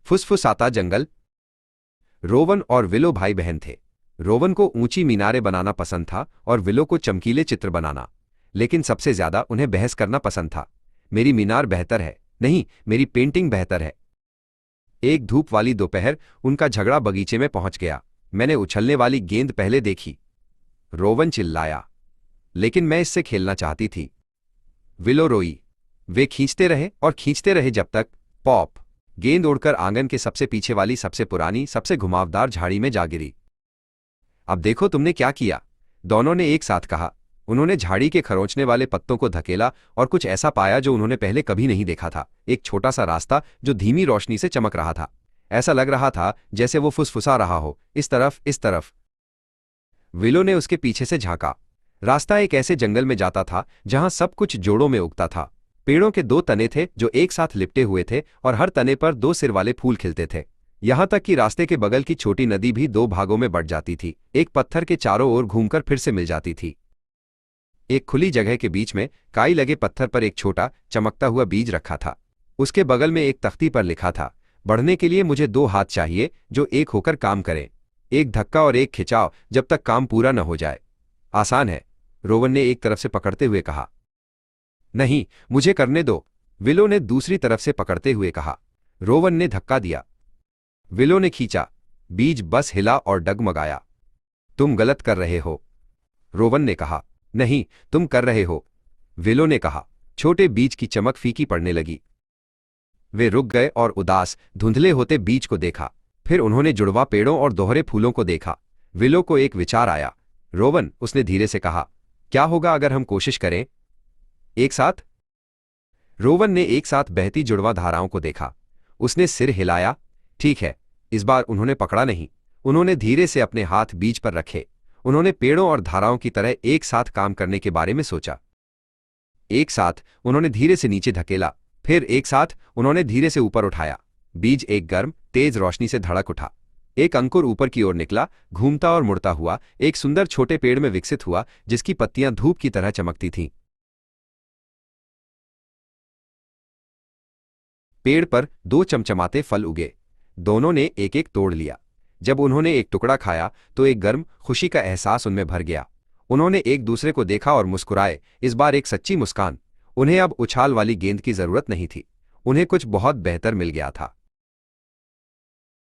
फुसफुसाता जंगल। Rowan और willow भाई बहन थे। रोवन को ऊंची मीनारें बनाना पसंद था और विलो को चमकीले चित्र बनाना, लेकिन सबसे ज्यादा उन्हें बहस करना पसंद था। मेरी मीनार बेहतर है, नहीं मेरी पेंटिंग बेहतर है। एक धूप वाली दोपहर उनका झगड़ा बगीचे में पहुंच गया। मैंने उछलने वाली गेंद पहले देखी, रोवन चिल्लाया, लेकिन मैं इससे खेलना चाहती थी। विलो रोई। वे खींचते रहे और खींचते रहे जब तक पॉप गेंद उड़कर आंगन के सबसे पीछे वाली सबसे पुरानी सबसे घुमावदार झाड़ी में जा गिरी। अब देखो तुमने क्या किया, दोनों ने एक साथ कहा। उन्होंने झाड़ी के खरोंचने वाले पत्तों को धकेला और कुछ ऐसा पाया जो उन्होंने पहले कभी नहीं देखा था, एक छोटा सा रास्ता जो धीमी रोशनी से चमक रहा था। ऐसा लग रहा था जैसे वो फुसफुसा रहा हो, इस तरफ इस तरफ। विलो ने उसके पीछे से झांका। रास्ता एक ऐसे जंगल में जाता था जहां सब कुछ जोड़ों में उगता था। पेड़ों के दो तने थे जो एक साथ लिपटे हुए थे और हर तने पर दो सिर वाले फूल खिलते थे। यहां तक कि रास्ते के बगल की छोटी नदी भी दो भागों में बंट जाती थी, एक पत्थर के चारों ओर घूमकर फिर से मिल जाती थी। एक खुली जगह के बीच में काई लगे पत्थर पर एक छोटा चमकता हुआ बीज रखा था। उसके बगल में एक तख्ती पर लिखा था, बढ़ने के लिए मुझे दो हाथ चाहिए जो एक होकर काम करें, एक धक्का और एक खिंचाव जब तक काम पूरा न हो जाए। आसान है, रोवन ने एक तरफ से पकड़ते हुए कहा। नहीं, मुझे करने दो, विलो ने दूसरी तरफ से पकड़ते हुए कहा। रोवन ने धक्का दिया। विलो ने खींचा, बीज बस हिला और डगमगाया। तुम गलत कर रहे हो, रोवन ने कहा। नहीं, तुम कर रहे हो, विलो ने कहा। छोटे बीज की चमक फीकी पड़ने लगी। वे रुक गए और उदास धुंधले होते बीज को देखा। फिर उन्होंने जुड़वा पेड़ों और दोहरे फूलों को देखा। विलो को एक विचार आया। रोवन, उसने धीरे से कहा, क्या होगा अगर हम कोशिश करें एक साथ? रोवन ने एक साथ बहती जुड़वा धाराओं को देखा। उसने सिर हिलाया। ठीक है। इस बार उन्होंने पकड़ा नहीं, उन्होंने धीरे से अपने हाथ बीज पर रखे। उन्होंने पेड़ों और धाराओं की तरह एक साथ काम करने के बारे में सोचा। एक साथ उन्होंने धीरे से नीचे धकेला, फिर एक साथ उन्होंने धीरे से ऊपर उठाया। बीज एक गर्म तेज रोशनी से धड़क उठा। एक अंकुर ऊपर की ओर निकला, घूमता और मुड़ता हुआ एक सुंदर छोटे पेड़ में विकसित हुआ जिसकी पत्तियां धूप की तरह चमकती थीं। पेड़ पर दो चमचमाते फल उगे। दोनों ने एक एक तोड़ लिया। जब उन्होंने एक टुकड़ा खाया तो एक गर्म खुशी का एहसास उनमें भर गया। उन्होंने एक दूसरे को देखा और मुस्कुराए, इस बार एक सच्ची मुस्कान। उन्हें अब उछाल वाली गेंद की जरूरत नहीं थी, उन्हें कुछ बहुत बेहतर मिल गया था।